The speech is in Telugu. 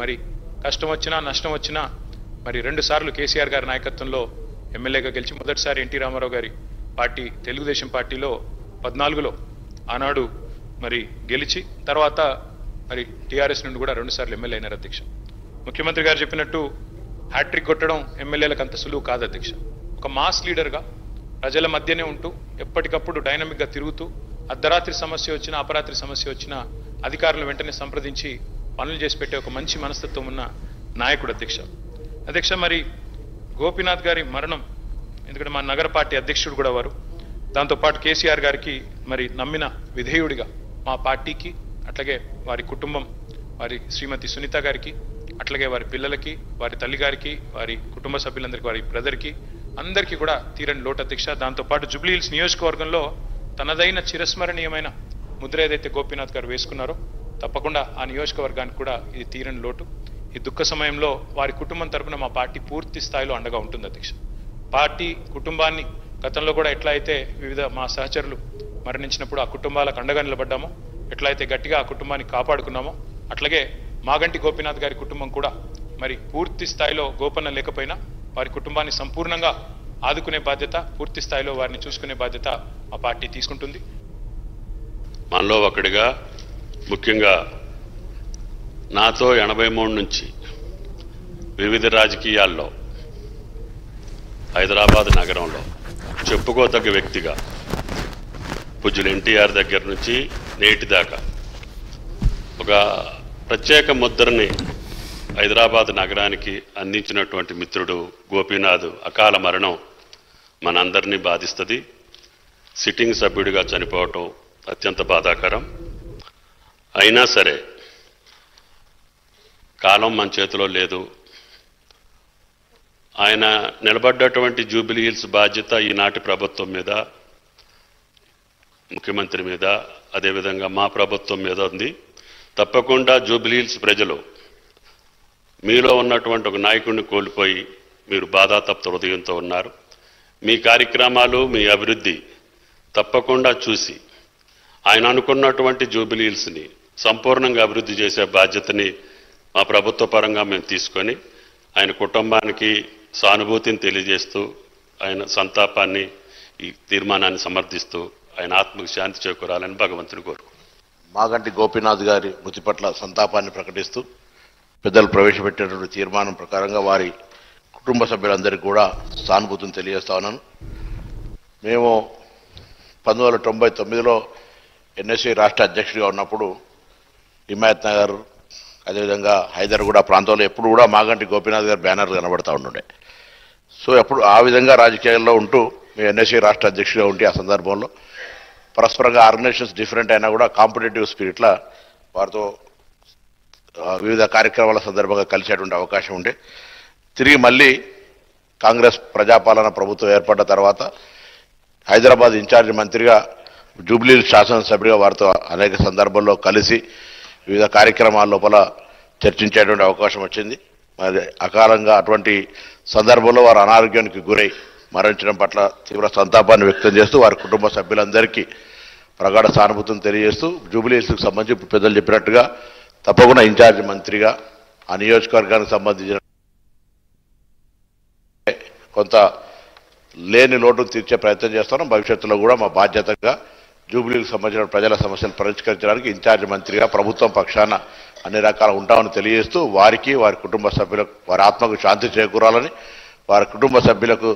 మరి కష్టం వచ్చినా నష్టం వచ్చినా మరి 2 సార్లు కేసీఆర్ గారి నాయకత్వంలో ఎమ్మెల్యేగా గెలిచి మొదటిసారి ఎన్టీ రామారావు గారి పార్టీ తెలుగుదేశం పార్టీలో 14లో ఆనాడు మరి గెలిచి తర్వాత మరి టీఆర్ఎస్ నుండి కూడా 2 సార్లు ఎమ్మెల్యే అయినారు అధ్యక్ష. ముఖ్యమంత్రి గారు చెప్పినట్టు హ్యాట్రిక్ కొట్టడం ఎమ్మెల్యేలకు అంత సులువు కాదు అధ్యక్ష. ఒక మాస్ లీడర్గా ప్రజల మధ్యనే ఉంటూ ఎప్పటికప్పుడు డైనమిక్గా తిరుగుతూ అర్ధరాత్రి సమస్య వచ్చినా అపరాత్రి సమస్య వచ్చినా అధికారులను వెంటనే సంప్రదించి పనులు చేసి పెట్టే ఒక మంచి మనస్తత్వం ఉన్న నాయకుడు అధ్యక్ష. అధ్యక్ష మరి గోపీనాథ్ గారి మరణం, ఎందుకంటే మా నగర పార్టీ అధ్యక్షుడు కూడా వారు, దాంతోపాటు కేసీఆర్ గారికి మరి నమ్మిన విధేయుడిగా మా పార్టీకి, అట్లాగే వారి కుటుంబం, వారి శ్రీమతి సునీత గారికి, అట్లాగే వారి పిల్లలకి, వారి తల్లిగారికి, వారి కుటుంబ సభ్యులందరికీ, వారి బ్రదర్కి అందరికీ కూడా తీరని లోటు అధ్యక్ష. దాంతోపాటు జూబ్లీ హిల్స్ నియోజకవర్గంలో తనదైన చిరస్మరణీయమైన ముద్ర ఏదైతే గోపీనాథ్ గారు వేసుకున్నారో తప్పకుండా ఆ నియోజకవర్గానికి కూడా ఇది తీరని లోటు. ఈ దుఃఖ సమయంలో వారి కుటుంబం తరపున మా పార్టీ పూర్తి స్థాయిలో అండగా ఉంటుంది అధ్యక్ష. పార్టీ కుటుంబాన్ని గతంలో కూడా ఎట్లా అయితే వివిధ మా సహచరులు మరణించినప్పుడు ఆ కుటుంబాలకు అండగా నిలబడ్డామో, ఎట్లయితే గట్టిగా ఆ కుటుంబాన్ని కాపాడుకున్నామో, అట్లాగే మాగంటి గోపీనాథ్ గారి కుటుంబం కూడా మరి పూర్తి స్థాయిలో గోపన్న లేకపోయినా వారి కుటుంబాన్ని సంపూర్ణంగా ఆదుకునే బాధ్యత, పూర్తి స్థాయిలో వారిని చూసుకునే బాధ్యత మా పార్టీ తీసుకుంటుంది. మనలో ఒకటిగా ముఖ్యంగా నాతో 83 నుంచి వివిధ రాజకీయాల్లో హైదరాబాద్ నగరంలో చెప్పుకోదగ్గ వ్యక్తిగా పూజ్యులు ఎన్టీఆర్ దగ్గర నుంచి నేటి దాకా ఒక ప్రత్యేక ముద్రని హైదరాబాద్ నగరానికి అందించినటువంటి మిత్రుడు గోపీనాథ్ అకాల మరణం మనందరినీ బాధిస్తుంది. సిట్టింగ్ సభ్యుడిగా చనిపోవటం అత్యంత బాధాకరం. అయినా సరే కాలం మన చేతిలో లేదు. ఆయన నిలబడ్డటువంటి జూబిలీ హిల్స్ బాధ్యత ఈనాటి ప్రభుత్వం మీద, ముఖ్యమంత్రి మీద, అదేవిధంగా మా ప్రభుత్వం మీద ఉంది. తప్పకుండా జూబిలీ హిల్స్ ప్రజలు మీలో ఉన్నటువంటి ఒక నాయకుడిని కోల్పోయి మీరు బాధాతప్త హృదయంతో ఉన్నారు. మీ కార్యక్రమాలు, మీ అభివృద్ధి తప్పకుండా చూసి ఆయన అనుకున్నటువంటి జూబిలీ హిల్స్ని సంపూర్ణంగా అభివృద్ధి చేసే బాధ్యతని మా ప్రభుత్వ పరంగా మేము తీసుకొని ఆయన కుటుంబానికి సానుభూతిని తెలియజేస్తూ ఆయన సంతాపాన్ని, ఈ తీర్మానాన్ని సమర్థిస్తూ ఆయన ఆత్మకు శాంతి చేకూరాలని భగవంతుని కోరుకుంటున్నాను. మాగంటి గోపీనాథ్ గారి మృతి పట్ల సంతాపాన్ని ప్రకటిస్తూ పెద్దలు ప్రవేశపెట్టినటువంటి తీర్మానం ప్రకారంగా వారి కుటుంబ సభ్యులందరికీ కూడా సానుభూతిని తెలియజేస్తా ఉన్నాను. మేము 1999లో ఎన్ఎస్సీ రాష్ట్ర అధ్యక్షుడిగా ఉన్నప్పుడు హిమాయత్ నగర్, అదేవిధంగా హైదర్గూడ ప్రాంతంలో ఎప్పుడు కూడా మాగంటి గోపీనాథ్ గారి బ్యానర్లు కనబడతా ఉండే. సో ఎప్పుడు ఆ విధంగా రాజకీయాల్లో ఉంటూ మేము ఎన్ఎస్సీ రాష్ట్ర అధ్యక్షుడిగా ఉంటే ఆ సందర్భంలో పరస్పరంగా ఆర్గనైజేషన్స్ డిఫరెంట్ అయినా కూడా కాంపిటేటివ్ స్పిరిట్లా వారితో వివిధ కార్యక్రమాల సందర్భంగా కలిసేటువంటి అవకాశం ఉండే. తిరిగి మళ్ళీ కాంగ్రెస్ ప్రజాపాలన ప్రభుత్వం ఏర్పడ్డ తర్వాత హైదరాబాద్ ఇన్ఛార్జి మంత్రిగా, జూబ్లీ హిల్స్ శాసనసభ్యుడిగా వారితో అనేక సందర్భాల్లో కలిసి వివిధ కార్యక్రమాల లోపల చర్చించేటువంటి అవకాశం వచ్చింది. మరి అకాలంగా అటువంటి సందర్భంలో వారు అనారోగ్యానికి గురై మరణించడం పట్ల తీవ్ర సంతాపాన్ని వ్యక్తం చేస్తూ వారి కుటుంబ సభ్యులందరికీ ప్రగాఢ సానుభూతిని తెలియజేస్తూ జూబ్లీ హిల్స్కి సంబంధించి పెద్దలు చెప్పినట్టుగా తప్పకుండా ఇన్ఛార్జి మంత్రిగా ఆ నియోజకవర్గానికి సంబంధించిన కొంత లేని లోటును తీర్చే ప్రయత్నం చేస్తున్నాం. భవిష్యత్తులో కూడా మా బాధ్యతగా జూబ్లీకి సంబంధించిన ప్రజల సమస్యలు పరిష్కరించడానికి ఇన్ఛార్జి మంత్రిగా ప్రభుత్వం పక్షాన అన్ని రకాల ఉంటామని తెలియజేస్తూ వారికి, వారి కుటుంబ సభ్యులకు, వారి ఆత్మకు శాంతి చేకూరాలని, వారి కుటుంబ సభ్యులకు